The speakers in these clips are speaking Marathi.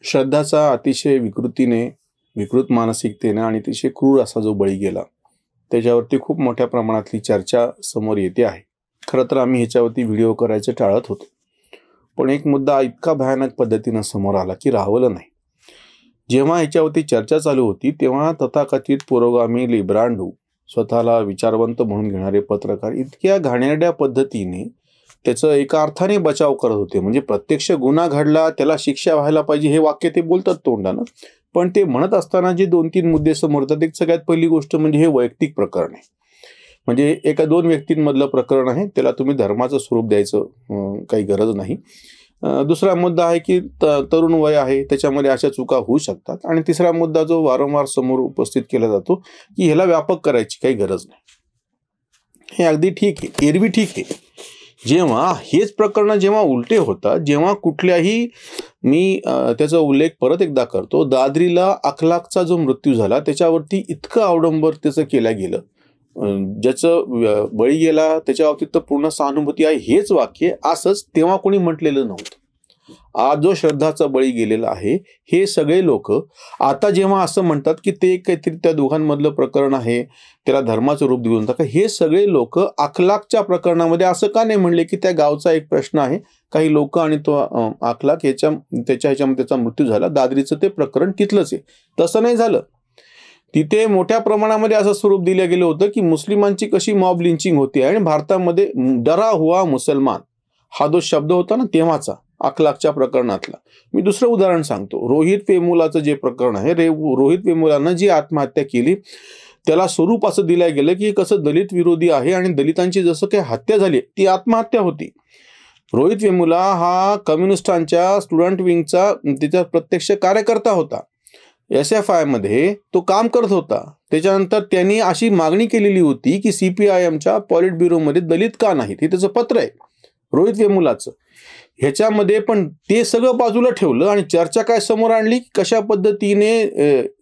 श्रद्धाचा अतिशय विकृत मानसिकतेने आणि अतिशय क्रूर असा जो बळी गेला, त्याच्यावरती खूप मोठ्या प्रमाणातली चर्चा समोर येते आहे. खरं तर आम्ही ह्याच्यावरती व्हिडिओ करायचं टाळत होतो, पण एक मुद्दा इतका भयानक पद्धतीनं समोर आला की राहवलं नाही. जेव्हा ह्याच्यावरती चर्चा चालू होती तेव्हा तथाकथित पुरोगामी लिब्रांडू, स्वतःला विचारवंत म्हणून घेणारे पत्रकार इतक्या घाणेरड्या पद्धतीने त्याचं एका अर्थाने बचाव करत होते. म्हणजे प्रत्यक्ष गुन्हा घडला, त्याला शिक्षा व्हायला पाहिजे हे वाक्य ते बोलतात तोंडानं, पण ते म्हणत असताना जे 2-3 मुद्दे समोर येतात. एक सगळ्यात पहिली गोष्ट म्हणजे हे वैयक्तिक प्रकरण आहे, म्हणजे एका 2 व्यक्तींमधलं प्रकरण आहे, त्याला तुम्ही धर्माचं स्वरूप द्यायचं काही गरज नाही. दुसरा मुद्दा आहे की तरुण वय आहे, त्याच्यामध्ये अशा चुका होऊ शकतात. आणि तिसरा मुद्दा जो वारंवार समोर उपस्थित केला जातो की ह्याला व्यापक करायची काही गरज नाही. हे अगदी ठीक आहे, एरवी ठीक आहे. जेव्हा हेच प्रकरण जेव्हा उलटे होतात, जेव्हा कुठल्याही मी त्याचा उल्लेख परत एकदा करतो, दादरीला अखलाकचा जो मृत्यू झाला त्याच्यावरती इतकं अवडंबर त्याचं केलं गेलं, ज्याचं बळी गेला त्याच्या बाबतीत तर पूर्ण सहानुभूती आहे हेच वाक्य असंच तेव्हा कोणी म्हटलेलं नव्हतं. आज जो श्रद्धाचा बळी गेलेला आहे, हे सगळे लोक आता जेव्हा असं म्हणतात की ते काहीतरी त्या दोघांमधलं प्रकरण आहे, त्याला धर्माचं रूप देऊन टाका, हे सगळे लोक अखलाकच्या प्रकरणामध्ये असं का नाही म्हणले की त्या गावचा एक प्रश्न आहे, काही लोक आणि तो अखलाक त्याच्या ह्याच्यामध्ये त्याचा मृत्यू झाला, दादरीचं ते प्रकरण तिथलंच आहे. तसं नाही झालं. तिथे मोठ्या प्रमाणामध्ये असं स्वरूप दिलं गेलं होतं की मुस्लिमांची कशी मॉब लिंचिंग होती आणि भारतामध्ये डरा हुआ मुसलमान हा जो शब्द होता ना तेव्हाचा, अखलाकच्या प्रकरणातला. मी दुसरं उदाहरण सांगतो. रोहित वेमुलाचं जे प्रकरण आहे, रोहित वेमुलानं जी आत्महत्या केली त्याला स्वरूप असं दिलं गेलं की कसं दलित विरोधी आहे आणि दलितांची जसं काही हत्या झाली ती आत्महत्या होती. रोहित वेमुला हा कम्युनिस्टांच्या स्टुडंट विंगचा त्याचा प्रत्यक्ष कार्यकर्ता होता. SFI मध्ये तो काम करत होता. त्याच्यानंतर त्यांनी अशी मागणी केलेली होती की CPIMच्या पॉलिट ब्युरोमध्ये दलित का नाहीत, हे त्याचं पत्र आहे रोहित वेमुलाचं. ह्याच्यामध्ये पण ते सगळं बाजूला ठेवलं आणि चर्चा काय समोर आणली, कशा पद्धतीने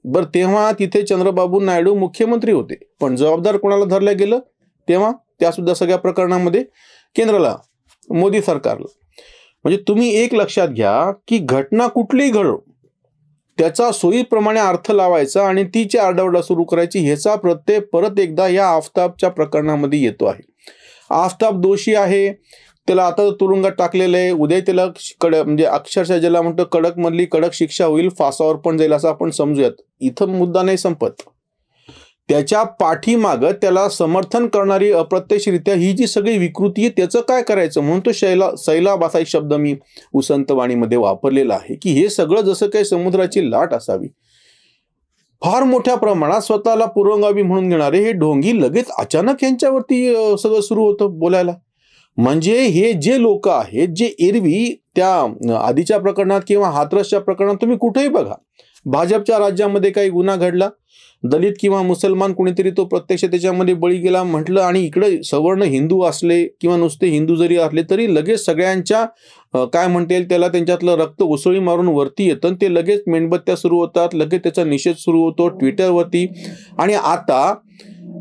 बरं तेव्हा तिथे चंद्रबाबू नायडू मुख्यमंत्री होते, पण जबाबदार कोणाला धरलं गेलं तेव्हा, त्या सुद्धा सगळ्या प्रकरणामध्ये केंद्राला, मोदी सरकारला. म्हणजे तुम्ही एक लक्षात घ्या की घटना कुठलीही घडो त्याचा सोयीप्रमाणे अर्थ लावायचा आणि तिची आरडाओरडा सुरू करायची, ह्याचा प्रत्यय परत एकदा या आफताबच्या प्रकरणामध्ये येतो आहे. आफताब दोषी आहे, त्याला आता तुरुंगात टाकलेलं आहे, उद्या त्याला म्हणजे अक्षरशः ज्याला म्हणतो कडक मधली कडक शिक्षा होईल, फासावर पण जाईल असं आपण समजूयात. इथं मुद्दा नाही संपत. त्याच्या पाठीमागं त्याला समर्थन करणारी अप्रत्यक्षरित्या ही जी सगळी विकृती आहे त्याचं काय करायचं म्हणून तो सैलाब असा एक शब्द मी उसंत वाणीमध्ये वापरलेला आहे की हे सगळं जसं काही समुद्राची लाट असावी. फार मोठ्या प्रमाणात स्वतःला पुरोगामी म्हणून घेणारे हे ढोंगी लगेच अचानक यांच्यावरती सगळं सुरू होतं बोलायला. म्हणजे हे जे लोक आहेत जे एरवी त्या आधीच्या प्रकरणात किंवा हाथरसच्या प्रकरणात तुम्ही कुठेही बघा, भाजपच्या राज्यामध्ये काही गुन्हा घडला, दलित किंवा मुसलमान कुणीतरी तो प्रत्यक्ष त्याच्यामध्ये बळी गेला म्हटलं आणि इकडे सवर्ण हिंदू असले किंवा नुसते हिंदू जरी असले तरी लगेच सगळ्यांच्या काय म्हणता येईल त्याला त्यांच्यातलं रक्त उसळी मारून वरती येतं, ते लगेच मेणबत्त्या सुरू होतात, लगेच त्याचा निषेध सुरू होतो ट्विटरवरती. आणि आता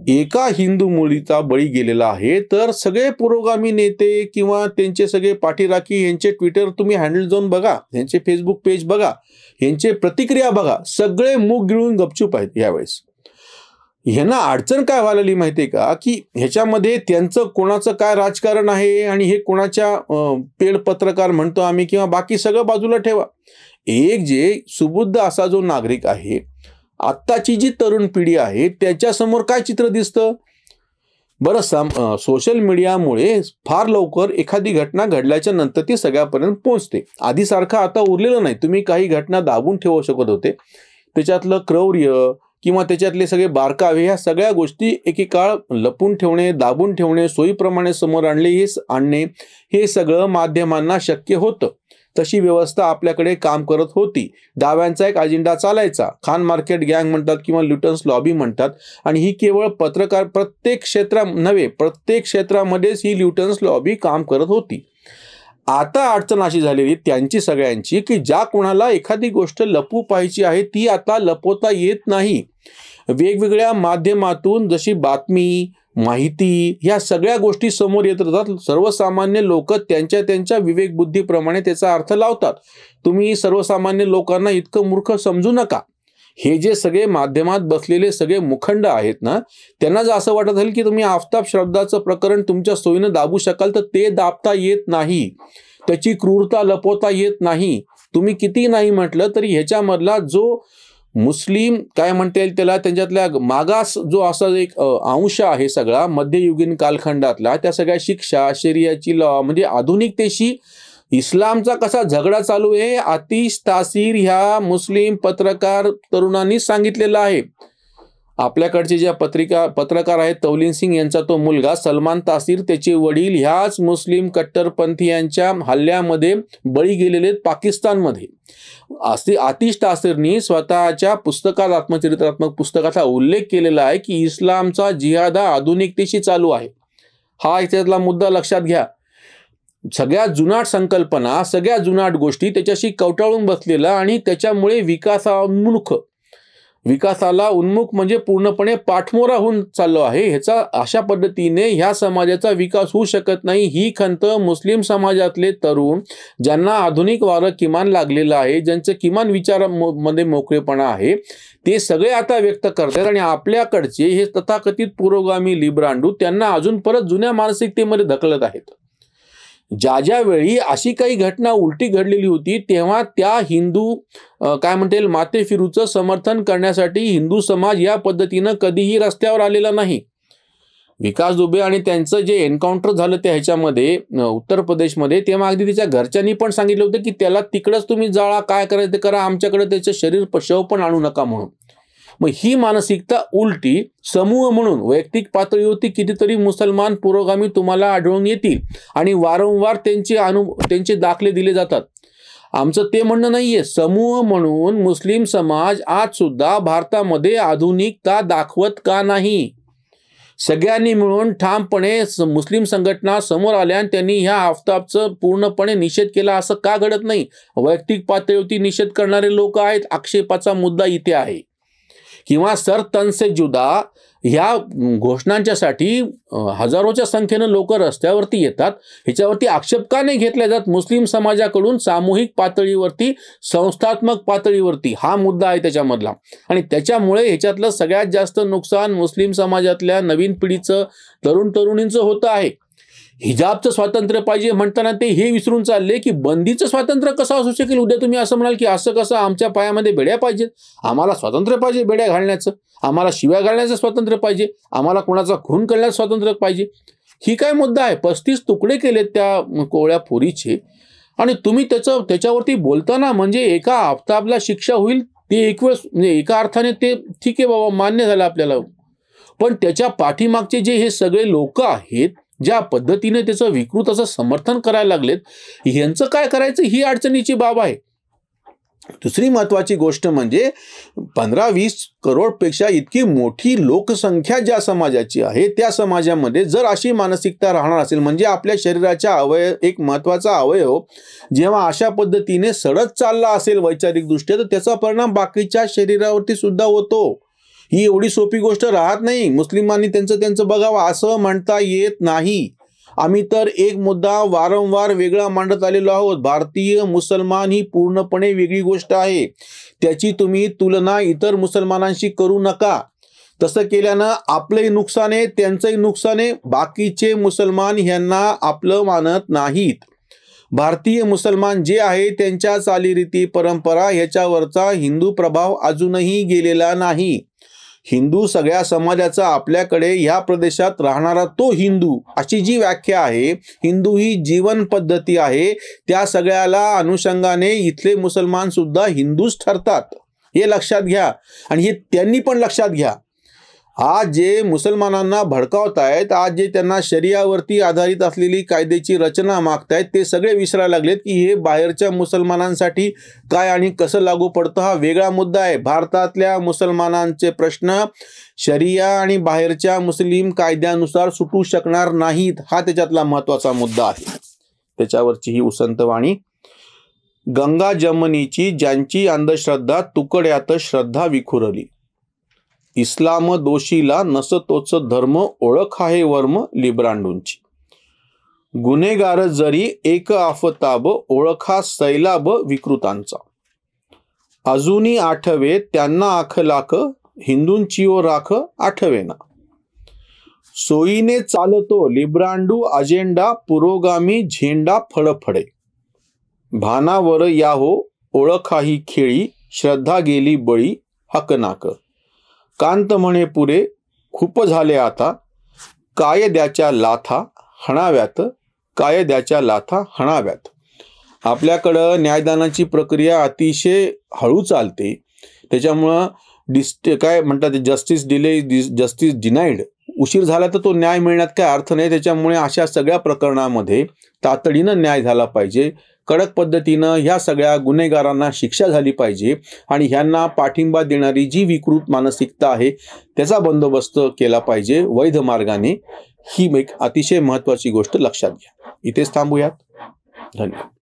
एका हिंदू मुलीचा बळी गेलेला आहे तर सगळे पुरोगामी नेते किंवा त्यांचे सगळे पाठीराखी यांचे ट्विटर तुम्ही हँडल जाऊन बघा, यांचे फेसबुक पेज बघा, यांचे प्रतिक्रिया बघा, सगळे मुख गिळून गपचूप आहेत यावेळेस. ह्यांना अडचण काय व्हायला माहितीये का की ह्याच्यामध्ये त्यांचं कोणाचं काय राजकारण आहे आणि हे कोणाच्या पेड पत्रकार म्हणतो आम्ही किंवा बाकी सगळं बाजूला ठेवा. एक जे सुबुद्ध असा जो नागरिक आहे, आत्ताची जी तरुण पिढी आहे त्याच्यासमोर काय चित्र दिसतं बरं. सोशल मीडियामुळे फार लवकर एखादी घटना घडल्याच्या नंतर ती सगळ्यापर्यंत पोहोचते. आधीसारखं आता उरलेलं नाही. तुम्ही काही घटना दाबून ठेवू शकत होते, त्याच्यातलं क्रौर्य किंवा त्याच्यातले सगळे बारकावे ह्या सगळ्या गोष्टी एकेकाळ लपून ठेवणे, दाबून ठेवणे, सोयीप्रमाणे समोर आणणे हे सगळं माध्यमांना शक्य होतं. तशी व्यवस्था आपल्याकडे काम करत होती. डाव्यांचा एक अजेंडा चालायचा, खान मार्केट गँग म्हणतात किंवा ल्युटन्स लॉबी म्हणतात, आणि ही केवळ पत्रकार प्रत्येक क्षेत्रामध्येच ही ल्युटन्स लॉबी काम करत होती. आता अडचण अशी झालेली त्यांची सगळ्यांची की ज्या कोणाला एखादी गोष्ट लपू पाहायची आहे ती आता लपवता येत नाही. वेगवेगळ्या माध्यमातून जशी बातमी, माहिती, ह्या सगळ्या गोष्टी समोर येत राहतात. सर्वसामान्य लोक त्यांच्या त्यांच्या विवेकबुद्धीप्रमाणे त्याचा अर्थ लावतात. तुम्ही सर्वसामान्य लोकांना इतकं मूर्ख समजू नका. हे जे सगळे माध्यमात बसलेले सगळे मुखंड आहेत ना, त्यांना जर असं वाटत असेल की तुम्ही आफताब श्रद्धाचं प्रकरण तुमच्या सोयीनं दाबू शकाल, तर ते दाबता येत नाही. त्याची क्रूरता लपवता येत नाही. तुम्ही किती नाही म्हटलं तरी ह्याच्यामधला जो मुस्लिम काय म्हणता येईल त्याला, त्यांच्यातल्या मागास जो असा एक अंश आहे सगळा मध्ययुगीन कालखंडातला, त्या सगळ्या शिक्षा, शरियाची लॉ, म्हणजे आधुनिकतेशी इस्लामचा कसा झगडा चालू आहे, आतिश तासीर ह्या मुस्लिम पत्रकार तरुणांनी सांगितलेलं आहे. आपल्याकडचे ज्या पत्रकार आहेत, तौलीन सिंग यांचा तो मुलगा सलमान तासीर, त्याचे वडील ह्याच मुस्लिम कट्टरपंथीयांच्या हल्ल्यामध्ये बळी गेलेले पाकिस्तानमध्ये. असे आतिश तासीरनी स्वतःच्या पुस्तकात, आत्मचरित्रात्मक पुस्तकाचा उल्लेख केलेला आहे की इस्लामचा जिहाद हा आधुनिकतेशी चालू आहे. हा याच्यातला मुद्दा लक्षात घ्या. सगळ्या जुनाट संकल्पना, सगळ्या जुनाट गोष्टी त्याच्याशी कवटाळून बसलेला आणि त्याच्यामुळे विकासाला उन्मुख म्हणजे पूर्णपणे पाठमोरा होऊन चाललो आहे. ह्याचा अशा पद्धतीने ह्या समाजाचा विकास होऊ शकत नाही, ही खंत मुस्लिम समाजातले तरुण, ज्यांना आधुनिक वारं किमान लागलेलं आहे, ज्यांचं किमान विचारामध्ये मोकळेपणा आहे, ते सगळे आता व्यक्त करतात. आणि आपल्याकडचे हे तथाकथित पुरोगामी लिब्रांडू त्यांना अजून परत जुन्या मानसिकतेमध्ये ढकलत आहेत. ज्या वेळी अशी काही घटना उलटी घडलेली होती, तेव्हा त्या हिंदू काय म्हणता येईल माते फिरूचं समर्थन करण्यासाठी हिंदू समाज या पद्धतीनं कधीही रस्त्यावर आलेला नाही. विकास दुबे आणि त्यांचं जे एन्काउंटर झालं त्या ह्याच्यामध्ये उत्तर प्रदेशमध्ये, तेव्हा अगदी त्याच्या घरच्यांनी पण सांगितलं होतं की त्याला तिकडंच तुम्ही जाळा, काय करायचं ते करा, आमच्याकडे त्याचं शरीर शव पण आणू नका म्हणून. मग ही मानसिकता उलटी समूह म्हणून वैयक्तिक पातळीवरती कितीतरी मुसलमान पुरोगामी तुम्हाला आढळून येतील आणि वारंवार त्यांचे दाखले दिले जातात. आमचं ते म्हणणं नाहीये. समूह म्हणून मुस्लिम समाज आज सुद्धा भारतामध्ये आधुनिकता दाखवत का नाही? सगळ्यांनी मिळून ठामपणे मुस्लिम संघटना समोर आल्या आणि त्यांनी ह्या आफताबचं पूर्णपणे निषेध केला, असं का घडत नाही? वैयक्तिक पातळीवरती निषेध करणारे लोक आहेत. आक्षेपाचा मुद्दा इथे आहे. किंवा सर तन से जुदा ह्या घोषणांच्यासाठी हजारोच्या संख्येनं लोक रस्त्यावरती येतात. ह्याच्यावरती आक्षेप का नाही घेतला जात मुस्लिम समाजाकडून? सामूहिक पातळीवरती, संस्थात्मक पातळीवरती हा मुद्दा आहे त्याच्यामधला. आणि त्याच्यामुळे ह्याच्यातलं सगळ्यात जास्त नुकसान मुस्लिम समाजातल्या नवीन पिढीचं, तरुण तरुणींचं होतं आहे. हिजाबचं स्वातंत्र्य पाहिजे म्हणताना ते हे विसरून चालले की बंदीचं स्वातंत्र्य कसं असू शकेल. उद्या तुम्ही असं म्हणाल की असं कसं, आमच्या पायामध्ये बेड्या पाहिजेत, आम्हाला स्वातंत्र्य पाहिजे बेड्या घालण्याचं, आम्हाला शिव्या घालण्याचं स्वातंत्र्य पाहिजे, आम्हाला कोणाचा खून करण्याचं स्वातंत्र्य पाहिजे. ही काय मुद्दा आहे? 35 तुकडे केलेत त्या कोवळ्या पोरीचे आणि तुम्ही त्याच्यावरती बोलताना म्हणजे एका आफताबला शिक्षा होईल ते एक वेळेस, म्हणजे एका अर्थाने ते ठीक आहे बाबा, मान्य झालं आपल्याला. पण त्याच्या पाठीमागचे जे हे सगळे लोक आहेत, ज्या पद्धतीने त्याचं विकृत असं समर्थन करायला लागलेत, ह्यांचं काय करायचं ही अडचणीची बाब आहे. दुसरी महत्वाची गोष्ट म्हणजे 15-20 करोडपेक्षा इतकी मोठी लोकसंख्या ज्या समाजाची आहे, त्या समाजामध्ये जर अशी मानसिकता राहणार असेल, म्हणजे आपल्या शरीराच्या एक महत्वाचा अवयव जेव्हा अशा पद्धतीने सडत चालला असेल वैचारिक दृष्ट्या, तर त्याचा परिणाम बाकीच्या शरीरावरती सुद्धा होतो. ही एवढी सोपी गोष्ट राहत नाही. मुस्लिमांनी त्यांचं बघावं असं म्हणता येत नाही. आम्ही तर एक मुद्दा वारंवार वेगळा मांडत आलेलो आहोत. भारतीय मुसलमान ही पूर्णपणे वेगळी गोष्ट आहे. त्याची तुम्ही तुलना इतर मुसलमानांशी करू नका. तसं केल्यानं आपलंही नुकसान आहे, त्यांचंही नुकसान आहे. बाकीचे मुसलमान ह्यांना आपलं मानत नाहीत. भारतीय मुसलमान जे आहे त्यांच्या चालीरीती परंपरा ह्याच्यावरचा हिंदू प्रभाव अजूनही गेलेला नाही. हिंदू सगळ्या समाजाचा आपल्याकडे ह्या प्रदेशात राहणारा तो हिंदू, अशी जी व्याख्या आहे, हिंदू ही जीवन पद्धती आहे, त्या सगळ्याला अनुषंगाने इथले मुसलमान सुद्धा हिंदूच ठरतात. हे लक्षात घ्या आणि हे त्यांनी पण लक्षात घ्या. आज जे मुसलमानांना भडकावतायत, आज जे त्यांना शरियावरती आधारित असलेली कायद्याची रचना मागतायत, ते सगळे विसरायला लागलेत की हे बाहेरच्या मुसलमानांसाठी काय आणि कसं लागू पडतं हा वेगळा मुद्दा आहे. भारतातल्या मुसलमानांचे प्रश्न शरिया आणि बाहेरच्या मुस्लिम कायद्यानुसार सुटू शकणार नाहीत. हा त्याच्यातला महत्वाचा मुद्दा आहे. त्याच्यावरची ही उसंतवाणी. गंगा जमनीची ज्यांची अंधश्रद्धा तुकड्यात श्रद्धा विखुरली. इस्लाम दोषीला नस तोच धर्म, ओळख आहे वर्म लिब्रांडूंची. गुन्हेगार जरी एक आफताब, ओळखा सैलाब विकृतांचा. अजूनी आठवे त्यांना आखलाख, हिंदूंची ओ राख आठवेना. सोयीने चालतो लिब्रांडू अजेंडा, पुरोगामी झेंडा फळफळे. भानावर याहो ओळखाही खेळी, श्रद्धा गेली बळी हकनाक. कांत म्हणे पुरे खूप झाले आता, कायद्याच्या लाथा हणाव्यात, कायद्याच्या लाथा हणाव्यात. आपल्याकडं न्यायदानाची प्रक्रिया अतिशय हळू चालते. त्याच्यामुळं काय म्हणतात, जस्टिस डिले जस्टिस डिनाईड. उशीर झाला तर तो न्याय मिळण्यात काय अर्थ नाही. त्याच्यामुळे अशा सगळ्या प्रकरणामध्ये तातडीनं न्याय झाला पाहिजे. कडक पद्धतीनं ह्या सगळ्या गुन्हेगारांना शिक्षा झाली पाहिजे आणि ह्यांना पाठिंबा देणारी जी विकृत मानसिकता आहे त्याचा बंदोबस्त केला पाहिजे वैध मार्गाने. ही एक अतिशय महत्त्वाची गोष्ट लक्षात घ्या. इथेच थांबूयात. धन्यवाद.